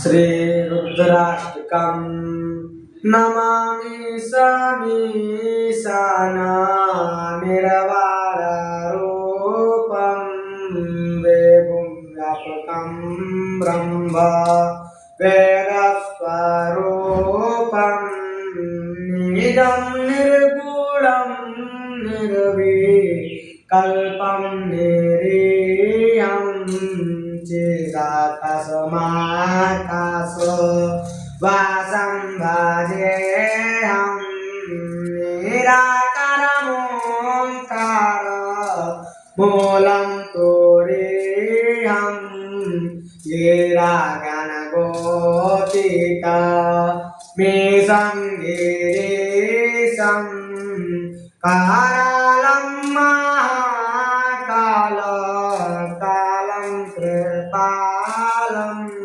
श्रीरुद्राष्टकं नमामि समीशानानिरवाररूपं वेगुं व्यापकं ब्रह्म वेदस्वरूपं निजं निर्गुणं निर्विकल्पं निरीहं चिदाकाशमाकाश वासं भजेऽहं निराकारमोङ्कार मूलं तुरीयं गिरागणगोपिका मीशं गिरीशं कालं महाकाल कालं कृपालम्